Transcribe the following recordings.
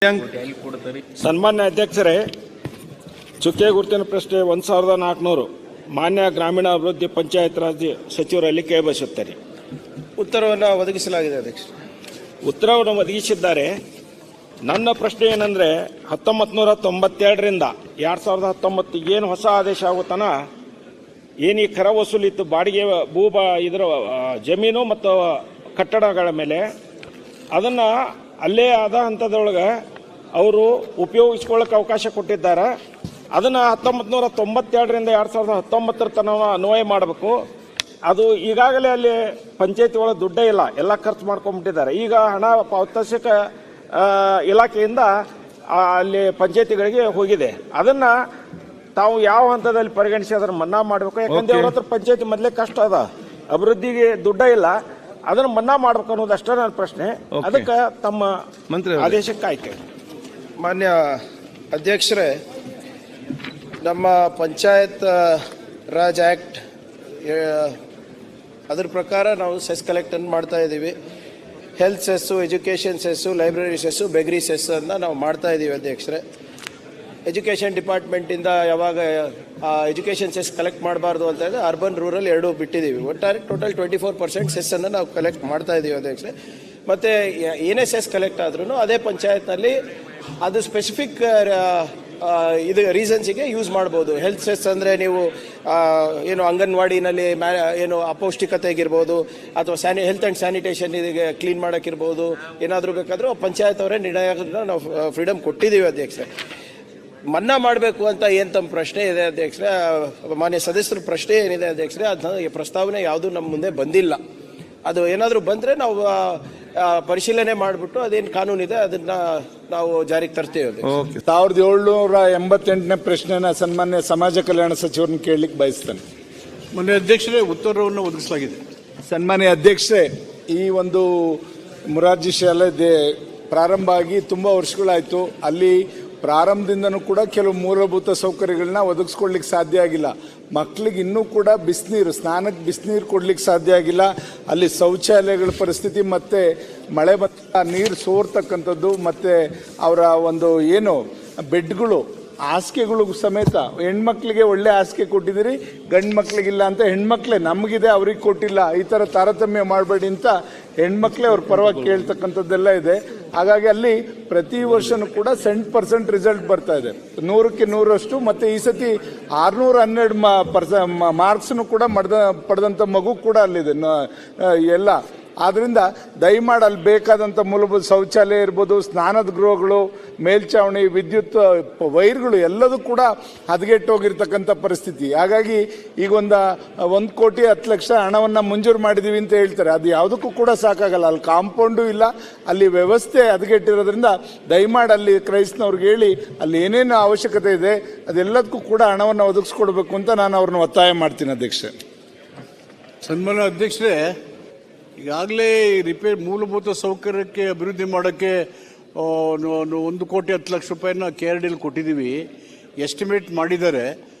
ಸನ್ಮಾನ್ಯ ಅಧ್ಯಕ್ಷರೇ, ಚುಕ್ಕೆ ಗುರುತಿನ ಪ್ರಶ್ನೆ 1400 ಮಾನ್ಯ ಗ್ರಾಮೀಣಾಭಿವೃದ್ಧಿ ಪಂಚಾಯತ್ ರಾಜ್ ಸಚಿವರಲ್ಲಿ ಕೇಳಬಯಸುತ್ತೇನೆ. ಉತ್ತರವನ್ನು ಒದಗಿಸಲಾಗಿದೆ ಅಧ್ಯಕ್ಷ. ಉತ್ತರವನ್ನು ಒದಗಿಸಿದ್ದಾರೆ. ನನ್ನ ಪ್ರಶ್ನೆ ಏನಂದರೆ 1992ರಿಂದ 2019 ಏನು ಹೊಸ ಆದೇಶ ಆಗುತ್ತಾನ ಏನು ಈ ಕರ ವಸೂಲಿತ್ತು ಬಾಡಿಗೆ ಇದರ ಜಮೀನು ಮತ್ತು ಕಟ್ಟಡಗಳ ಮೇಲೆ ಅದನ್ನು ಅಲ್ಲೇ ಆದ ಹಂತದೊಳಗೆ ಅವರು ಉಪಯೋಗಿಸ್ಕೊಳ್ಳೋಕೆ ಅವಕಾಶ ಕೊಟ್ಟಿದ್ದಾರೆ. ಅದನ್ನು 1992ರಿಂದ 2019 ತನಕ ಅನ್ವಯ ಮಾಡಬೇಕು. ಅದು ಈಗಾಗಲೇ ಅಲ್ಲಿ ಪಂಚಾಯತಿ ಒಳಗೆ ದುಡ್ಡೇ ಇಲ್ಲ, ಎಲ್ಲ ಖರ್ಚು ಮಾಡ್ಕೊಂಡ್ಬಿಟ್ಟಿದ್ದಾರೆ. ಈಗ ಹಣ ಪಾವತಿಸಕ ಇಲಾಖೆಯಿಂದ ಅಲ್ಲಿ ಪಂಚಾಯತಿಗಳಿಗೆ ಹೋಗಿದೆ. ಅದನ್ನು ತಾವು ಯಾವ ಹಂತದಲ್ಲಿ ಪರಿಗಣಿಸಿ ಅದನ್ನು ಮನ್ನಾ ಮಾಡಬೇಕು. ಯಾಕಂದ್ರೆ ಅವ್ರ ಹತ್ರ ಪಂಚಾಯತಿ ಮೊದಲೇ ಕಷ್ಟ ಅದ, ಅಭಿವೃದ್ಧಿಗೆ ದುಡ್ಡ ಇಲ್ಲ, ಅದನ್ನು ಮನ್ನಾ ಮಾಡ್ಬೇಕು ಅನ್ನೋದು ಅಷ್ಟೇ ನನ್ನ ಪ್ರಶ್ನೆ. ಅದಕ್ಕೆ ತಮ್ಮ ಮಂತ್ರಿ ಆದೇಶಕ್ಕೆ ಆಯ್ಕೆ. ಮಾನ್ಯ ಅಧ್ಯಕ್ಷರೇ, ನಮ್ಮ ಪಂಚಾಯತ್ ರಾಜ್ ಆ್ಯಕ್ಟ್ ಅದ್ರ ಪ್ರಕಾರ ನಾವು ಸೆಸ್ ಕಲೆಕ್ಟನ್ನು ಮಾಡ್ತಾ ಇದ್ದೀವಿ. Health cess, education cess, library cess, beggary ಸೆಸ್ಸನ್ನು ನಾವು ಮಾಡ್ತಾ ಇದ್ದೀವಿ ಅಧ್ಯಕ್ಷರೇ. ಎಜುಕೇಷನ್ ಡಿಪಾರ್ಟ್ಮೆಂಟಿಂದ ಯಾವಾಗ ಎಜುಕೇಷನ್ ಸೆಸ್ ಕಲೆಕ್ಟ್ ಮಾಡಬಾರ್ದು ಅಂತ ಹೇಳಿದ್ರೆ ಅರ್ಬನ್ ರೂರಲ್ ಎರಡೂ ಬಿಟ್ಟಿದ್ದೀವಿ. ಒಟ್ಟಾರೆ ಟೋಟಲ್ 24% ಸೆಸ್ಸನ್ನು ನಾವು ಕಲೆಕ್ಟ್ ಮಾಡ್ತಾ ಇದ್ದೀವಿ ಅಧ್ಯಕ್ಷರೇ. ಮತ್ತು ಏನೇ ಸೆಸ್ ಕಲೆಕ್ಟ್ ಆದ್ರೂ ಅದೇ ಪಂಚಾಯತ್ನಲ್ಲಿ ಅದು ಸ್ಪೆಸಿಫಿಕ್ ಇದು ರೀಸನ್ಸಿಗೆ ಯೂಸ್ ಮಾಡ್ಬೋದು. ಹೆಲ್ತ್ ಸೆಸ್ ಅಂದರೆ ನೀವು ಏನು ಅಂಗನವಾಡಿನಲ್ಲಿ ಏನು ಅಪೌಷ್ಟಿಕತೆಗಿರ್ಬೋದು ಅಥವಾ ಹೆಲ್ತ್ ಆ್ಯಂಡ್ ಸ್ಯಾನಿಟೇಷನ್ ಇದಕ್ಕೆ ಕ್ಲೀನ್ ಮಾಡೋಕ್ಕಿರ್ಬೋದು, ಏನಾದರೂ ಬೇಕಾದರೂ ಪಂಚಾಯತ್ ಅವರೇ ನಿರ್ಣಯನ ನಾವು ಫ್ರೀಡಮ್ ಕೊಟ್ಟಿದ್ದೀವಿ ಅಧ್ಯಕ್ಷರೇ. ಮನ್ನಾ ಮಾಡಬೇಕು ಅಂತ ಏನು ತಮ್ಮ ಪ್ರಶ್ನೆ ಇದೆ ಅಧ್ಯಕ್ಷರೇ, ಮಾನ್ಯ ಸದಸ್ಯರ ಪ್ರಶ್ನೆ ಏನಿದೆ ಅಧ್ಯಕ್ಷರೇ, ಅದನ್ನ ಪ್ರಸ್ತಾವನೆ ಯಾವುದೂ ನಮ್ಮ ಮುಂದೆ ಬಂದಿಲ್ಲ. ಅದು ಏನಾದರೂ ಬಂದರೆ ನಾವು ಪರಿಶೀಲನೆ ಮಾಡಿಬಿಟ್ಟು ಅದೇನು ಕಾನೂನಿದೆ ಅದನ್ನ ನಾವು ಜಾರಿಗೆ ತರ್ತೇವೆ. 1788ನೇ ಪ್ರಶ್ನೆನ ಸನ್ಮಾನ್ಯ ಸಮಾಜ ಕಲ್ಯಾಣ ಸಚಿವರನ್ನ ಕೇಳಲಿಕ್ಕೆ ಬಯಸ್ತೇನೆ. ಮಾನ್ಯ ಅಧ್ಯಕ್ಷರೇ, ಉತ್ತರವನ್ನು ಒದಗಿಸಲಾಗಿದೆ. ಸನ್ಮಾನ್ಯ ಅಧ್ಯಕ್ಷರೇ, ಈ ಒಂದು ಮೊರಾರ್ಜಿ ಶಾಲೆ ಪ್ರಾರಂಭ ಆಗಿ ತುಂಬ ವರ್ಷಗಳಾಯಿತು. ಅಲ್ಲಿ ಪ್ರಾರಂಭದಿಂದನೂ ಕೂಡ ಕೆಲವು ಮೂಲಭೂತ ಸೌಕರ್ಯಗಳನ್ನ ಒದಗಿಸ್ಕೊಡ್ಲಿಕ್ಕೆ ಸಾಧ್ಯ ಆಗಿಲ್ಲ. ಮಕ್ಕಳಿಗೆ ಇನ್ನೂ ಕೂಡ ಬಿಸಿನೀರು, ಸ್ನಾನಕ್ಕೆ ಬಿಸಿನೀರು ಕೊಡ್ಲಿಕ್ಕೆ ಸಾಧ್ಯ ಆಗಿಲ್ಲ. ಅಲ್ಲಿ ಶೌಚಾಲಯಗಳ ಪರಿಸ್ಥಿತಿ ಮತ್ತು ಮಳೆ ಬಂದ ನೀರು ಸೋರ್ತಕ್ಕಂಥದ್ದು ಮತ್ತು ಅವರ ಒಂದು ಏನು ಬೆಡ್ಗಳು, ಹಾಸಿಗೆಗಳು ಸಮೇತ ಹೆಣ್ಮಕ್ಳಿಗೆ ಒಳ್ಳೆ ಹಾಸಿಗೆ ಕೊಟ್ಟಿದ್ದೀರಿ, ಗಂಡು ಮಕ್ಳಿಗಿಲ್ಲ ಅಂತ ಹೆಣ್ಮಕ್ಳೇ ನಮಗಿದೆ ಅವ್ರಿಗೆ ಕೊಟ್ಟಿಲ್ಲ, ಈ ಥರ ತಾರತಮ್ಯ ಮಾಡಬೇಡಿ ಅಂತ ಹೆಣ್ಮಕ್ಳೇ ಅವ್ರ ಪರವಾಗಿ ಕೇಳ್ತಕ್ಕಂಥದ್ದೆಲ್ಲ ಇದೆ. ಹಾಗಾಗಿ ಅಲ್ಲಿ ಪ್ರತಿ ವರ್ಷನೂ ಕೂಡ 100% ರಿಸಲ್ಟ್ ಬರ್ತಾ ಇದೆ, 100ಕ್ಕೆ 100ರಷ್ಟು. ಮತ್ತು ಈ ಸತಿ 612 ಮಾರ್ಕ್ಸ್ನು ಕೂಡ ಪಡೆದಂಥ ಮಗು ಕೂಡ ಅಲ್ಲಿದೆ ಎಲ್ಲ. ಆದ್ದರಿಂದ ದಯಮಾಡಿ ಅಲ್ಲಿ ಬೇಕಾದಂಥ ಮೂಲಭೂತ ಶೌಚಾಲಯ ಇರ್ಬೋದು, ಸ್ನಾನದ ಗೃಹಗಳು, ಮೇಲ್ಛಾವಣಿ, ವಿದ್ಯುತ್ ವೈರ್ಗಳು ಎಲ್ಲದೂ ಕೂಡ ಹದಗೆಟ್ಟೋಗಿರ್ತಕ್ಕಂಥ ಪರಿಸ್ಥಿತಿ. ಹಾಗಾಗಿ ಈಗ 1,10,00,000 ಹಣವನ್ನು ಮಂಜೂರು ಮಾಡಿದ್ದೀವಿ ಅಂತ ಹೇಳ್ತಾರೆ. ಅದು ಯಾವುದಕ್ಕೂ ಕೂಡ ಸಾಕಾಗಲ್ಲ. ಅಲ್ಲಿ ಕಾಂಪೌಂಡು ಇಲ್ಲ, ಅಲ್ಲಿ ವ್ಯವಸ್ಥೆ ಹದಗೆಟ್ಟಿರೋದ್ರಿಂದ ದಯಮಾಡಿ ಅಲ್ಲಿ ಕ್ರೈಸ್ತನವ್ರಿಗೆ ಹೇಳಿ ಅಲ್ಲಿ ಏನೇನು ಅವಶ್ಯಕತೆ ಇದೆ ಅದೆಲ್ಲದಕ್ಕೂ ಕೂಡ ಹಣವನ್ನು ಒದಗಿಸ್ಕೊಡ್ಬೇಕು ಅಂತ ನಾನು ಅವ್ರನ್ನ ಒತ್ತಾಯ ಮಾಡ್ತೀನಿ ಅಧ್ಯಕ್ಷರೇ. ಸನ್ಮಾನ್ಯ ಅಧ್ಯಕ್ಷರೇ, ಈಗಾಗಲೇ ಮೂಲಭೂತ ಸೌಕರ್ಯಕ್ಕೆ ಅಭಿವೃದ್ಧಿ ಮಾಡೋಕ್ಕೆ 1,10,00,000 ರೂಪಾಯಿನ KRDL ಕೊಟ್ಟಿದ್ದೀವಿ, ಎಸ್ಟಿಮೇಟ್ ಮಾಡಿದ್ದಾರೆ.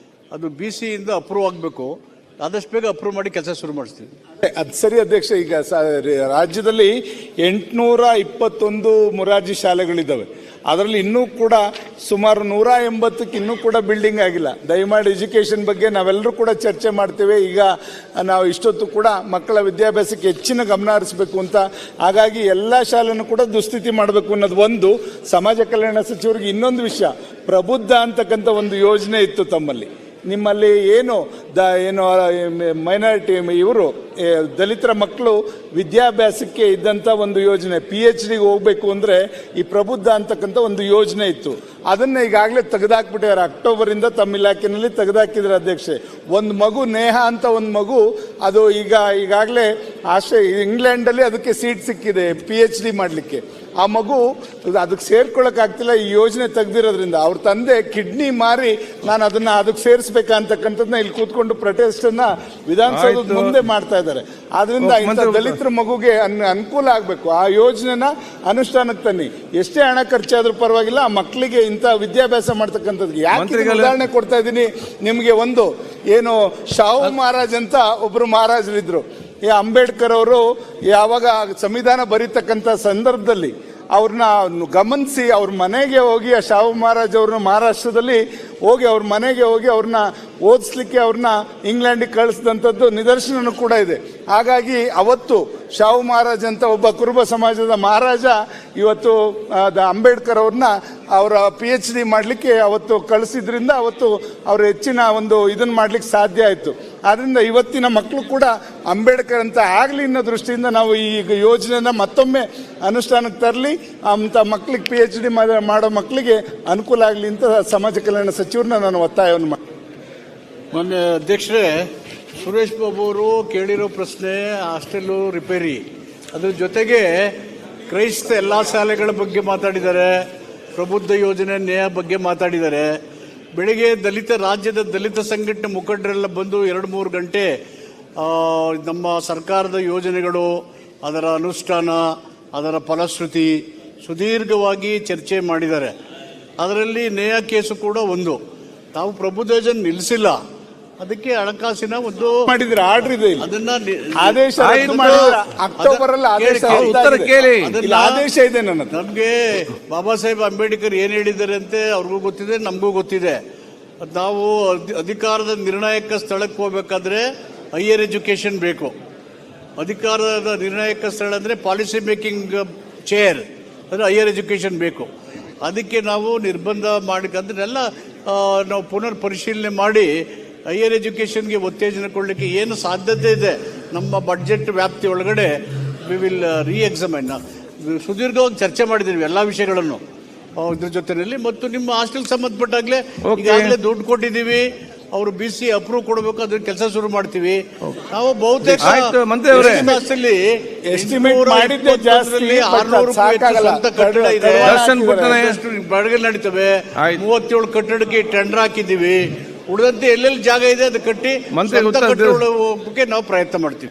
ಅದು BC ಇಂದ ಅಪ್ರೂವ್ ಆಗಬೇಕು. ಆದಷ್ಟು ಬೇಗ ಅಪ್ರೂವ್ ಮಾಡಿ ಕೆಲಸ ಶುರು ಮಾಡಿಸ್ತೀವಿ. ಅದು ಸರಿ ಅಧ್ಯಕ್ಷ. ಈಗ ರಾಜ್ಯದಲ್ಲಿ 821 ಮೊರಾರ್ಜಿ ಶಾಲೆಗಳಿದ್ದಾವೆ. ಅದರಲ್ಲಿ ಇನ್ನೂ ಕೂಡ ಸುಮಾರು 180ಕ್ಕೆ ಇನ್ನೂ ಕೂಡ ಬಿಲ್ಡಿಂಗ್ ಆಗಿಲ್ಲ. ದಯಮಾಡಿ ಎಜುಕೇಷನ್ ಬಗ್ಗೆ ನಾವೆಲ್ಲರೂ ಕೂಡ ಚರ್ಚೆ ಮಾಡ್ತೇವೆ. ಈಗ ನಾವು ಇಷ್ಟೊತ್ತು ಕೂಡ ಮಕ್ಕಳ ವಿದ್ಯಾಭ್ಯಾಸಕ್ಕೆ ಹೆಚ್ಚಿನ ಗಮನ ಹರಿಸಬೇಕು ಅಂತ. ಹಾಗಾಗಿ ಎಲ್ಲ ಶಾಲೆನೂ ಕೂಡ ದುಸ್ಥಿತಿ ಮಾಡಬೇಕು ಅನ್ನೋದು ಒಂದು. ಸಮಾಜ ಕಲ್ಯಾಣ ಸಚಿವರಿಗೆ ಇನ್ನೊಂದು ವಿಷಯ, ಪ್ರಬುದ್ಧ ಅಂತಕ್ಕಂಥ ಒಂದು ಯೋಜನೆ ಇತ್ತು ತಮ್ಮಲ್ಲಿ. ನಿಮ್ಮಲ್ಲಿ ಏನು ಮೈನಾರಿಟಿ ಇವರು ದಲಿತರ ಮಕ್ಕಳು ವಿದ್ಯಾಭ್ಯಾಸಕ್ಕೆ ಇದ್ದಂಥ ಒಂದು ಯೋಜನೆ, PhDಗೆ ಹೋಗಬೇಕು ಅಂದರೆ ಈ ಪ್ರಬುದ್ಧ ಅಂತಕ್ಕಂಥ ಒಂದು ಯೋಜನೆ ಇತ್ತು. ಅದನ್ನು ಈಗಾಗಲೇ ತೆಗೆದಾಕ್ಬಿಟ್ಟಿದ್ದಾರೆ. ಅಕ್ಟೋಬರಿಂದ ತಮ್ಮ ಇಲಾಖೆಯಲ್ಲಿ ತೆಗೆದಾಕಿದ್ದಾರೆ ಅಧ್ಯಕ್ಷೆ. ಒಂದು ಮಗು ನೇಹ ಅಂತ ಒಂದು ಮಗು, ಅದು ಈಗಾಗಲೇ ಇಂಗ್ಲೆಂಡಲ್ಲಿ ಅದಕ್ಕೆ ಸೀಟ್ ಸಿಕ್ಕಿದೆ PhD ಮಾಡಲಿಕ್ಕೆ. ಆ ಮಗು ಅದಕ್ಕೆ ಸೇರ್ಕೊಳ್ಳೋಕ್ಕಾಗ್ತಿಲ್ಲ ಈ ಯೋಜನೆ ತೆಗೆದಿರೋದ್ರಿಂದ. ಅವ್ರ ತಂದೆ ಕಿಡ್ನಿ ಮಾರಿ ನಾನು ಅದಕ್ಕೆ ಸೇರಿಸ್ಬೇಕಂತಕ್ಕಂಥದ್ದನ್ನ ಇಲ್ಲಿ ಕೂತ್ಕೊಂಡು ಪ್ರೊಟೆಸ್ಟನ್ನು ವಿಧಾನಸೌಧದ ಮುಂದೆ ಮಾಡ್ತಾ ಇದ್ದಾರೆ. ಆದ್ರಿಂದ ಇಂಥ ದಲಿತರ ಮಗುಗೆ ಅನುಕೂಲ ಆಗಬೇಕು. ಆ ಯೋಜನೆನ ಅನುಷ್ಠಾನಕ್ಕೆ ತನ್ನಿ. ಎಷ್ಟೇ ಹಣ ಖರ್ಚಾದ್ರೂ ಪರವಾಗಿಲ್ಲ, ಆ ಮಕ್ಕಳಿಗೆ ಇಂಥ ವಿದ್ಯಾಭ್ಯಾಸ ಮಾಡ್ತಕ್ಕಂಥದ್ದು. ಯಾಕೆ ಉದಾಹರಣೆ ಕೊಡ್ತಾ ಇದ್ದೀನಿ ನಿಮಗೆ, ಒಂದು ಏನು ಶಾಹು ಮಹಾರಾಜ್ ಅಂತ ಒಬ್ಬರು ಮಹಾರಾಜರಿದ್ರು. ಅಂಬೇಡ್ಕರ್ ಅವರು ಯಾವಾಗ ಸಂವಿಧಾನ ಬರೀತಕ್ಕಂಥ ಸಂದರ್ಭದಲ್ಲಿ ಅವ್ರನ್ನ ಗಮನಿಸಿ ಅವ್ರ ಮನೆಗೆ ಹೋಗಿ ಆ ಶಾಹು ಮಹಾರಾಜ್ ಅವ್ರನ್ನ ಮಹಾರಾಷ್ಟ್ರದಲ್ಲಿ ಹೋಗಿ ಅವ್ರ ಮನೆಗೆ ಹೋಗಿ ಅವ್ರನ್ನ ಓದಿಸ್ಲಿಕ್ಕೆ ಅವ್ರನ್ನ ಇಂಗ್ಲೆಂಡಿಗೆ ಕಳಿಸಿದಂಥದ್ದು ನಿದರ್ಶನನೂ ಕೂಡ ಇದೆ. ಹಾಗಾಗಿ ಅವತ್ತು ಶಾಹು ಮಹಾರಾಜ್ ಅಂತ ಒಬ್ಬ ಕುರುಬ ಸಮಾಜದ ಮಹಾರಾಜ ಇವತ್ತು ಅಂಬೇಡ್ಕರ್ ಅವ್ರನ್ನ ಅವರ PhD ಮಾಡಲಿಕ್ಕೆ ಅವತ್ತು ಕಳಿಸಿದ್ರಿಂದ ಅವತ್ತು ಅವರು ಹೆಚ್ಚಿನ ಒಂದು ಇದನ್ನು ಮಾಡ್ಲಿಕ್ಕೆ ಸಾಧ್ಯ ಆಯಿತು. ಆದ್ದರಿಂದ ಇವತ್ತಿನ ಮಕ್ಕಳು ಕೂಡ ಅಂಬೇಡ್ಕರ್ ಅಂತ ಆಗಲಿ ಅನ್ನೋ ದೃಷ್ಟಿಯಿಂದ ನಾವು ಈ ಯೋಜನೆನ ಮತ್ತೊಮ್ಮೆ ಅನುಷ್ಠಾನಕ್ಕೆ ತರಲಿ, ಅಂಥ ಮಕ್ಕಳಿಗೆ PhD ಮಾಡೋ ಮಕ್ಕಳಿಗೆ ಅನುಕೂಲ ಆಗಲಿ ಅಂತ ಸಮಾಜ ಕಲ್ಯಾಣ ಸಚಿವರನ್ನ ನಾನು ಒತ್ತಾಯವನ್ನು ಮಾಡಿ. ಮೊನ್ನೆ ಅಧ್ಯಕ್ಷರೇ, ಸುರೇಶ್ ಬಾಬು ಅವರು ಕೇಳಿರೋ ಪ್ರಶ್ನೆ ಹಾಸ್ಟೆಲು ರಿಪೇರಿ, ಅದ್ರ ಜೊತೆಗೆ ಕ್ರೈಸ್ತ ಎಲ್ಲ ಶಾಲೆಗಳ ಬಗ್ಗೆ ಮಾತಾಡಿದ್ದಾರೆ, ಪ್ರಬುದ್ಧ ಯೋಜನೆ ನೇಯ ಬಗ್ಗೆ ಮಾತಾಡಿದ್ದಾರೆ. ಬೆಳಿಗ್ಗೆ ರಾಜ್ಯದ ದಲಿತ ಸಂಘಟನೆ ಮುಖಂಡರೆಲ್ಲ ಬಂದು 2-3 ಗಂಟೆ ನಮ್ಮ ಸರ್ಕಾರದ ಯೋಜನೆಗಳು, ಅದರ ಅನುಷ್ಠಾನ, ಅದರ ಫಲಶ್ರುತಿ ಸುದೀರ್ಘವಾಗಿ ಚರ್ಚೆ ಮಾಡಿದ್ದಾರೆ. ಅದರಲ್ಲಿ ನೇಯ ಕೇಸು ಕೂಡ ಒಂದು. ತಾವು ಪ್ರಬುದ್ಧ ಯೋಜನೆ ನಿಲ್ಲಿಸಿಲ್ಲ, ಅದಕ್ಕೆ ಹಣಕಾಸಿನ ಒಂದು ಮಾಡಿದ್ರೆ ಆರ್ಡರ್ ಇದೆ, ಅದನ್ನ ಆದೇಶ ಅಕ್ಟೋಬರ್ ಅಲ್ಲಿ ಆದೇಶ ಆದೇಶ ಇದೆ. ನಮ್ಗೆ ಬಾಬಾ ಸಾಹೇಬ್ ಅಂಬೇಡ್ಕರ್ ಏನ್ ಹೇಳಿದ್ದಾರೆ ಅಂತ ಅವ್ರಿಗೂ ಗೊತ್ತಿದೆ, ನಮಗೂ ಗೊತ್ತಿದೆ. ನಾವು ಅಧಿಕಾರದ ನಿರ್ಣಾಯಕ ಸ್ಥಳಕ್ಕೆ ಹೋಗ್ಬೇಕಾದ್ರೆ ಹೈಯರ್ ಎಜುಕೇಶನ್ ಬೇಕು. ಅಧಿಕಾರದ ನಿರ್ಣಾಯಕ ಸ್ಥಳ ಅಂದ್ರೆ ಪಾಲಿಸಿ ಮೇಕಿಂಗ್ ಚೇರ್ ಅಂದ್ರೆ ಹೈಯರ್ ಎಜುಕೇಶನ್ ಬೇಕು. ಅದಕ್ಕೆ ನಾವು ನಿರ್ಬಂಧ ಮಾಡಿಕಂದ್ರೆಲ್ಲ ನಾವು ಪುನರ್ ಪರಿಶೀಲನೆ ಮಾಡಿ ಹೈಯರ್ ಎಜುಕೇಷನ್ಗೆ ಉತ್ತೇಜನ ಕೊಡಲಿಕ್ಕೆ ಏನು ಸಾಧ್ಯತೆ ಇದೆ ನಮ್ಮ ಬಡ್ಜೆಟ್ ವ್ಯಾಪ್ತಿ ಒಳಗಡೆ ವಿ ವಿಲ್ ರೀಎಕ್ಸಾಮೈನ್. ಸುದೀರ್ಘವಾಗಿ ಚರ್ಚೆ ಮಾಡಿದ್ದೀವಿ ಎಲ್ಲ ವಿಷಯಗಳನ್ನು ಇದ್ರ ಜೊತೆಯಲ್ಲಿ. ಮತ್ತು ನಿಮ್ಮ ಹಾಸ್ಟೆಲ್ ಸಂಬಂಧಪಟ್ಟಾಗಲೇ ಈಗಾಗಲೇ ದುಡ್ಡು ಕೊಟ್ಟಿದ್ದೀವಿ, ಅವರು BC ಅಪ್ರೂವ್ ಕೊಡಬೇಕು, ಅದ್ರ ಕೆಲಸ ಶುರು ಮಾಡ್ತೀವಿ. ನಾವು ಬಹುತೇಕ ಬಡಗಲ್ ನಡೀತವೆ. 37 ಕಟ್ಟಡಕ್ಕೆ ಟೆಂಡರ್ ಹಾಕಿದ್ದೀವಿ. ಉಳಿದಂತೆ ಎಲ್ಲೆಲ್ಲಿ ಜಾಗ ಇದೆ ಅದು ಕಟ್ಟಿ ನಾವು ಪ್ರಯತ್ನ ಮಾಡ್ತೀವಿ.